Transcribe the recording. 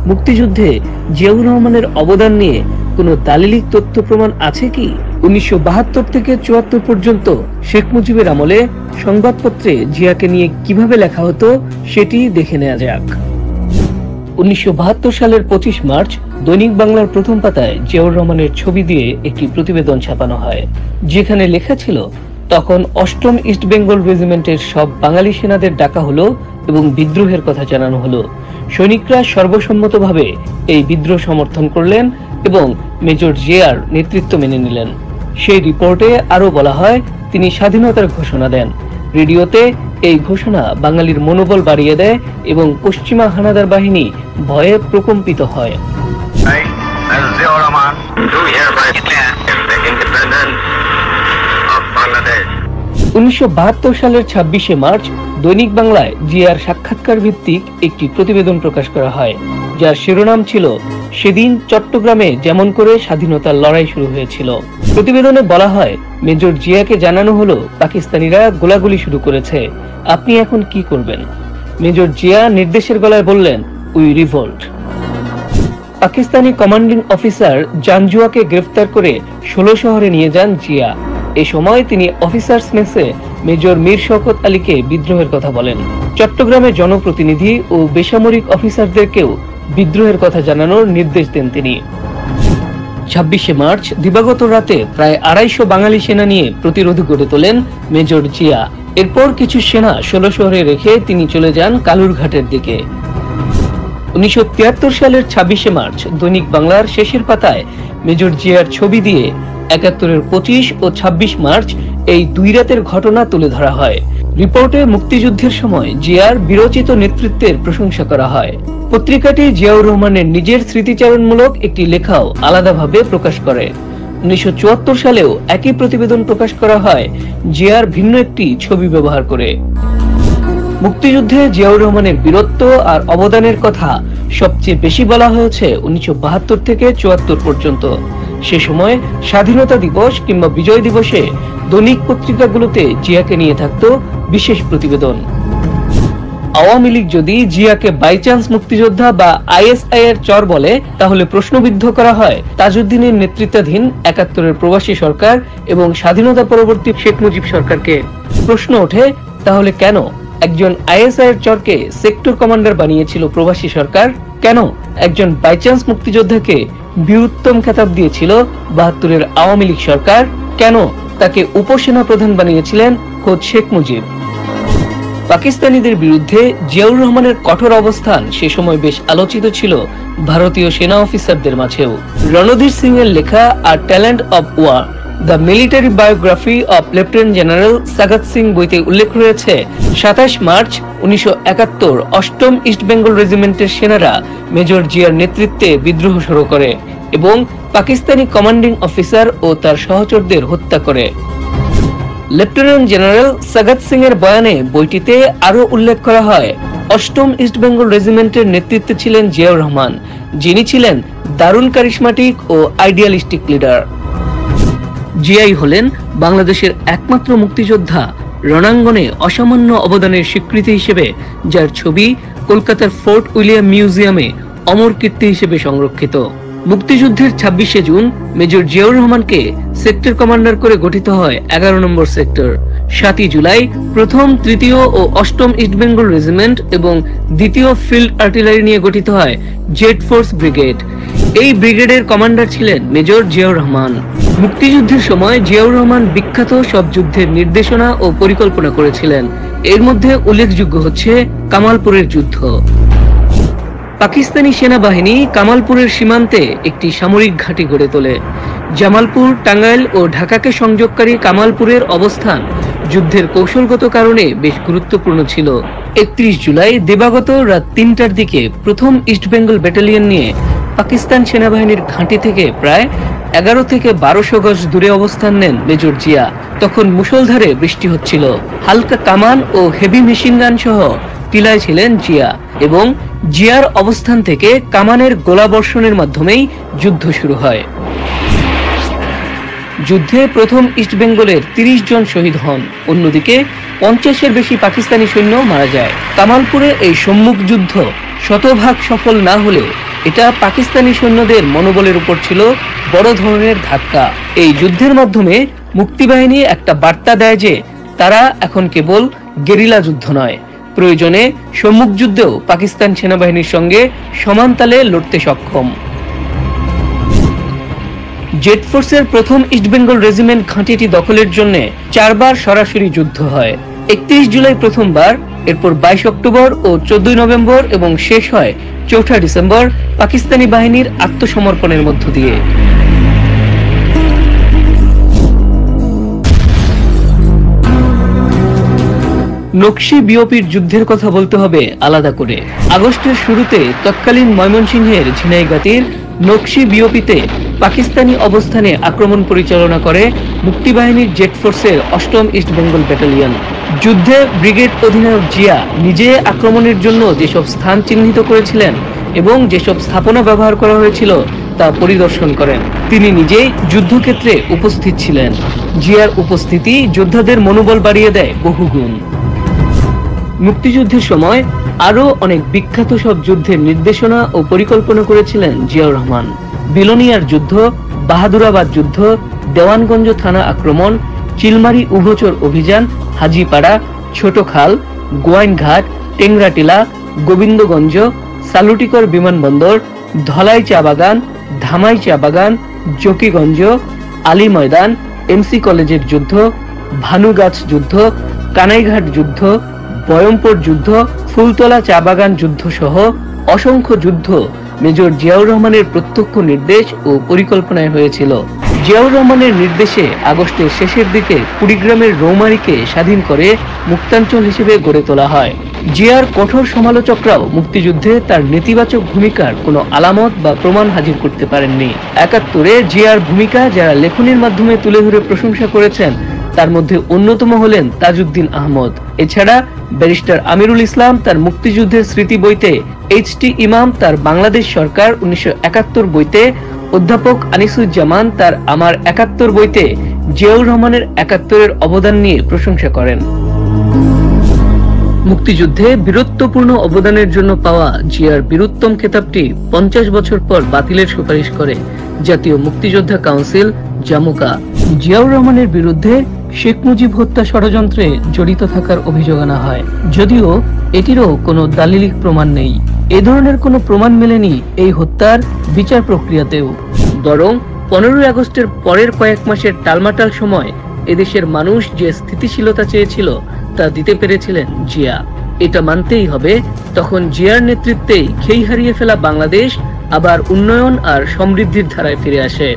মুক্তিযুদ্ধে জিয়াউর রহমানের অবদান নিয়ে কোনো দালিলিক তথ্য প্রমাণ আছে কি? 1972 থেকে 74 পর্যন্ত শেখ মুজিবের আমলে সংবাদপত্রে জিয়াকে নিয়ে কিভাবে লেখা হতো সেটি দেখে নেওয়া যাক। 1972 সালের 25 মার্চ দৈনিক বাংলার প্রথম পাতায় জিয়াউর রহমানের ছবি দিয়ে একটি প্রতিবেদন ছাপানো হয়, যেখানে লেখা ছিল, তখন 8ম ইস্ট বেঙ্গল রেজিমেন্টের সব বাঙালি সেনাদের ডাকা হলো এবং বিদ্রোহের কথা জানানো হলো। সৈনিকরা সর্বসম্মতভাবে এই বিদ্রোহ সমর্থন করলেন এবং মেজর জিয়ার নেতৃত্ব মেনে নিলেন। সেই রিপোর্টে আরো বলা হয়, তিনি স্বাধীনতার ঘোষণা দেন। রেডিওতে এই ঘোষণা বাঙালির মনোবল বাড়িয়ে দেয় এবং পশ্চিমা হানাদার বাহিনী ভয়ে প্রকম্পিত হয়। 1972 সালের 26শে মার্চ দৈনিক বাংলায় জিয়ার সাক্ষাৎকার ভিত্তিক একটি প্রতিবেদন প্রকাশ করা হয়, যার শিরোনাম ছিল, সেদিন চট্টগ্রামে যেমন করে স্বাধীনতার লড়াই শুরু হয়েছিল। প্রতিবেদনে বলা হয়, মেজর জিয়াকে জানানো হলো পাকিস্তানিরা গোলাগুলি শুরু করেছে, আপনি এখন কি করবেন? মেজর জিয়া নির্দেশের গলায় বললেন, we revolt. Pakistani commanding officer জানজুয়াকে গ্রেফতার করে 16 শহরে নিয়ে যান জিয়া। এ সময় তিনি অফিসার্স মেসে মেজর মীর শওকত আলীকে বিদ্রোহের কথা বলেন। চট্টগ্রামের জনপ্রতিনিধি ও বেসামরিক অফিসারদেরকেও বিদ্রোহের কথা জানানোর নির্দেশ দেন তিনি। 26শে মার্চ দিবাগত রাতে প্রায় 250 বাঙালি সেনা নিয়ে প্রতিরোধ গড়ে তোলেন মেজর জিয়া। এরপর কিছু সেনা 16 শহরে রেখে তিনি চলে যান কালুরঘাটের দিকে। 1973 সালের 26শে মার্চ দৈনিক বাংলার শেষের পাতায় মেজর জিয়ার ছবি দিয়ে 71-এর 25 ও 26 মার্চ এই দুই রাতের ঘটনা তুলে ধরা হয়। রিপোর্টে মুক্তিযুদ্ধের সময় জিয়ার বিরচিত নেতৃত্বের প্রশংসা করা হয়। পত্রিকাটি জিয়াউর রহমানের নিজের স্মৃতিচারণমূলক একটি লেখাও আলাদাভাবে প্রকাশ করে। 1974 সালেও একই প্রতিবেদন প্রকাশ করা হয়, জিয়ার ভিন্ন একটি ছবি ব্যবহার করে। মুক্তিযুদ্ধে জিয়াউর রহমানের বীরত্ব আর অবদানের কথা সবচেয়ে বেশি বলা হয়েছে 1972 থেকে 74 পর্যন্ত। সে সময় স্বাধীনতা দিবস কিংবা বিজয় দিবসে দৈনিক পত্রিকাগুলোতে জিয়াকে নিয়ে থাকতো বিশেষ প্রতিবেদন। আওয়ামী লীগ যদি জিয়াকে বাই চান্স মুক্তিযোদ্ধা বা আইএসআই এর চর বলে, তাহলে প্রশ্নবিদ্ধ করা হয় তাজউদ্দিনের নেতৃত্বাধীন 71-এর প্রবাসী সরকার এবং স্বাধীনতা পরবর্তী শেখ মুজিব সরকারকে। প্রশ্ন ওঠে, তাহলে কেন একজন আইএসআই এর চরকে সেক্টর কমান্ডার বানিয়েছিল প্রবাসী সরকার? কেন একজন বাই চান্স মুক্তিযোদ্ধাকে বীরোত্তম খেতাব দিয়েছিল 72-এর আওয়ামী লীগ সরকার? কেন তাকে উপসেনা প্রধান বানিয়েছিলেন খোদ শেখ মুজিব? পাকিস্তানিদের বিরুদ্ধে জিয়াউর রহমানের কঠোর অবস্থান সে সময় বেশ আলোচিত ছিল ভারতীয় সেনা অফিসারদের মাঝেও। রণধীর সিং এর লেখা আর talent of war, the military biography of lieutenant general Sagat Singh বইতে উল্লেখ রয়েছে, 27 মার্চ 1971 8ম ইস্ট বেঙ্গল রেজিমেন্টের সেনারা মেজর জিয়ার নেতৃত্বে বিদ্রোহ শুরু করে এবং পাকিস্তানি কমান্ডিং অফিসার ও তার সহচরদের হত্যা করে। লেফটেন্যান্ট জেনারেল সাগত সিং এর বয়ানে বইটিতে আরো উল্লেখ করা হয়, 8ম ইস্ট বেঙ্গল রেজিমেন্টের নেতৃত্বে ছিলেন জিয়াউর রহমান, যিনি ছিলেন দারুণ কারিশমাটিক ও আইডিয়ালিস্টিক লিডার। জিয়াই হলেন বাংলাদেশের একমাত্র মুক্তিযোদ্ধা রণাঙ্গনে অসামান্য অবদানের স্বীকৃতি হিসেবে যার ছবি কলকাতার ফোর্ট উইলিয়াম মিউজিয়ামে অমর কীর্তি হিসেবে সংরক্ষিত। মুক্তিযুদ্ধের 26শে জুন মেজর জিয়াউর রহমানকে সেক্টর কমান্ডার করে গঠিত হয় 11 নম্বর সেক্টর। 7ই জুলাই প্রথম, তৃতীয় ও 8ম ইস্ট বেঙ্গল রেজিমেন্ট এবং দ্বিতীয় ফিল্ড আর্টিলারি নিয়ে গঠিত হয় জেড ফোর্স ব্রিগেড। এই ব্রিগেডের কমান্ডার ছিলেন মেজর জিয়াউর রহমান। মুক্তিযুদ্ধের সময় জিয়াউর রহমান বিখ্যাত সব যুদ্ধের নির্দেশনা ও পরিকল্পনা করেছিলেন। এর মধ্যে উল্লেখযোগ্য হচ্ছে কামালপুরের যুদ্ধ। পাকিস্তানি সেনাবাহিনী কামালপুরের সীমান্তে একটি সামরিক ঘাঁটি গড়ে তোলে। জামালপুর, টাঙ্গাইল ও ঢাকাকে সংযোগকারী কামালপুরের অবস্থান যুদ্ধের কৌশলগত কারণে বেশ গুরুত্বপূর্ণ ছিল। 31 জুলাই দিবাগত রাত 3টার দিকে প্রথম ইস্ট বেঙ্গল ব্যাটালিয়ন নিয়ে পাকিস্তান সেনাবাহিনীর ঘাঁটি থেকে প্রায় 11 থেকে 1200 গজ দূরে অবস্থান নেন মেজর জিয়া। তখন মুষলধারে বৃষ্টি হচ্ছিল। হালকা কামান ও হেভি মেশিনগান সহ টিলায় ছিলেন জিয়া এবং জিয়ার অবস্থান থেকে কামানের গোলাবর্ষণের মাধ্যমেই যুদ্ধ শুরু হয়। যুদ্ধে প্রথম ইস্ট বেঙ্গলের 30 জন শহীদ হন, অন্যদিকে 50-এর বেশি পাকিস্তানি সৈন্য মারা যায়। কামালপুরে এই সম্মুখ যুদ্ধ শতভাগ সফল না হলেও এটা পাকিস্তানি সৈন্যদের মনোবলের উপর ছিল বড় ধরনের ধাক্কা। এই যুদ্ধের মাধ্যমে মুক্তিবাহিনী একটা বার্তা দেয় যে তারা এখন কেবল গেরিলা যুদ্ধ নয়, প্রয়োজনে সম্মুখ যুদ্ধেও পাকিস্তান সেনাবাহিনীর সঙ্গে সমান তালে লড়তে সক্ষম। জেট ফোর্সের প্রথম ইস্ট বেঙ্গল রেজিমেন্ট ঘাঁটিটি দখলের জন্য 4 বার সরাসরি যুদ্ধ হয়। 31 জুলাই প্রথমবার, এরপর 22 অক্টোবর ও 14 নভেম্বর এবং শেষ হয় 4 ডিসেম্বর পাকিস্তানি বাহিনীর আত্মসমর্পণের মধ্য দিয়ে। নকশি বিওপির যুদ্ধের কথা বলতে হবে আলাদা করে। আগস্টের শুরুতে তৎকালীন ময়মনসিংহের ঝিনাইগাতির নকশি বিওপিতে পাকিস্তানি অবস্থানে আক্রমণ পরিচালনা করে মুক্তিবাহিনীর জেট ফোর্সের 8ম ইস্ট বেঙ্গল ব্যাটালিয়ন। যুদ্ধে ব্রিগেড অধিনায়ক জিয়া নিজে আক্রমণের জন্য যেসব স্থান চিহ্নিত করেছিলেন এবং যেসব স্থাপনা ব্যবহার করা হয়েছিল তা পরিদর্শন করেন। তিনি নিজেই যুদ্ধক্ষেত্রে উপস্থিত ছিলেন। জিয়ার উপস্থিতি যোদ্ধাদের মনোবল বাড়িয়ে দেয় বহুগুণ। মুক্তিযুদ্ধের সময় আরো অনেক বিখ্যাত সব যুদ্ধের নির্দেশনা ও পরিকল্পনা করেছিলেন জিয়াউর রহমান। বিলোনিয়ার যুদ্ধ, বাহাদুরাবাদ যুদ্ধ, দেওয়ানগঞ্জ থানা আক্রমণ, চিলমারি উভচর অভিযান, হাজিপাড়া, ছোট খাল, গোয়াইনঘাট, টেংরাটিলা, গোবিন্দগঞ্জ, সালুটিকর বিমানবন্দর, ধলাই চা বাগান, ধামাই চা বাগান, জকিগঞ্জ, আলী ময়দান, এমসি কলেজের যুদ্ধ, ভানুগাছ যুদ্ধ, কানাইঘাট যুদ্ধ, বয়মপুর যুদ্ধ, ফুলতলা চা বাগান যুদ্ধ সহ অসংখ্য যুদ্ধ মেজর জিয়াউর রহমানের প্রত্যক্ষ নির্দেশ ও পরিকল্পনায় হয়েছিল। জিয়াউর রহমানের নির্দেশে আগস্টের শেষের দিকে কুড়িগ্রামের রৌমারীকে স্বাধীন করে মুক্তাঞ্চল হিসেবে গড়ে তোলা হয়। জিয়ার কঠোর সমালোচকরাও মুক্তিযুদ্ধে তার নেতিবাচক ভূমিকার কোনো আলামত বা প্রমাণ হাজির করতে পারেননি। 71-এ জিয়ার ভূমিকা যারা লেখনীর মাধ্যমে তুলে ধরে প্রশংসা করেছেন তার মধ্যে অন্যতম হলেন তাজউদ্দিন আহমদ। এছাড়া ব্যারিস্টার আমিরুল ইসলাম তার মুক্তিযুদ্ধের স্মৃতি বইতে, এইচ.টি. ইমাম তার বাংলাদেশ সরকার 1971 বইতে, অধ্যাপক আনিসুজ্জামান তার আমার 71 বইতে জিয়াউর রহমানের 71-এর অবদান নিয়ে প্রশংসা করেন। মুক্তিযুদ্ধে বীরত্বপূর্ণ অবদানের জন্য পাওয়া জিয়ার বীরোত্তম খেতাবটি 50 বছর পর বাতিলের সুপারিশ করে জাতীয় মুক্তিযোদ্ধা কাউন্সিল, জামুকা। জিয়াউর রহমানের বিরুদ্ধে শেখ মুজিব হত্যা ষড়যন্ত্রে জড়িত থাকার অভিযোগ আনা হয়, যদিও এটিরও কোনো দালিলিক প্রমাণ নেই। এ ধরনের কোনো প্রমাণ মেলেনি এই হত্যার বিচার প্রক্রিয়াতেও। বরং 15 আগস্টের পরের কয়েক মাসের টালমাটাল সময় এদেশের মানুষ যে স্থিতিশীলতা চেয়েছিল তা দিতে পেরেছিলেন জিয়া। এটা মানতেই হবে, তখন জিয়ার নেতৃত্বেই খেই হারিয়ে ফেলা বাংলাদেশ আবার উন্নয়ন আর সমৃদ্ধির ধারায় ফিরে আসে।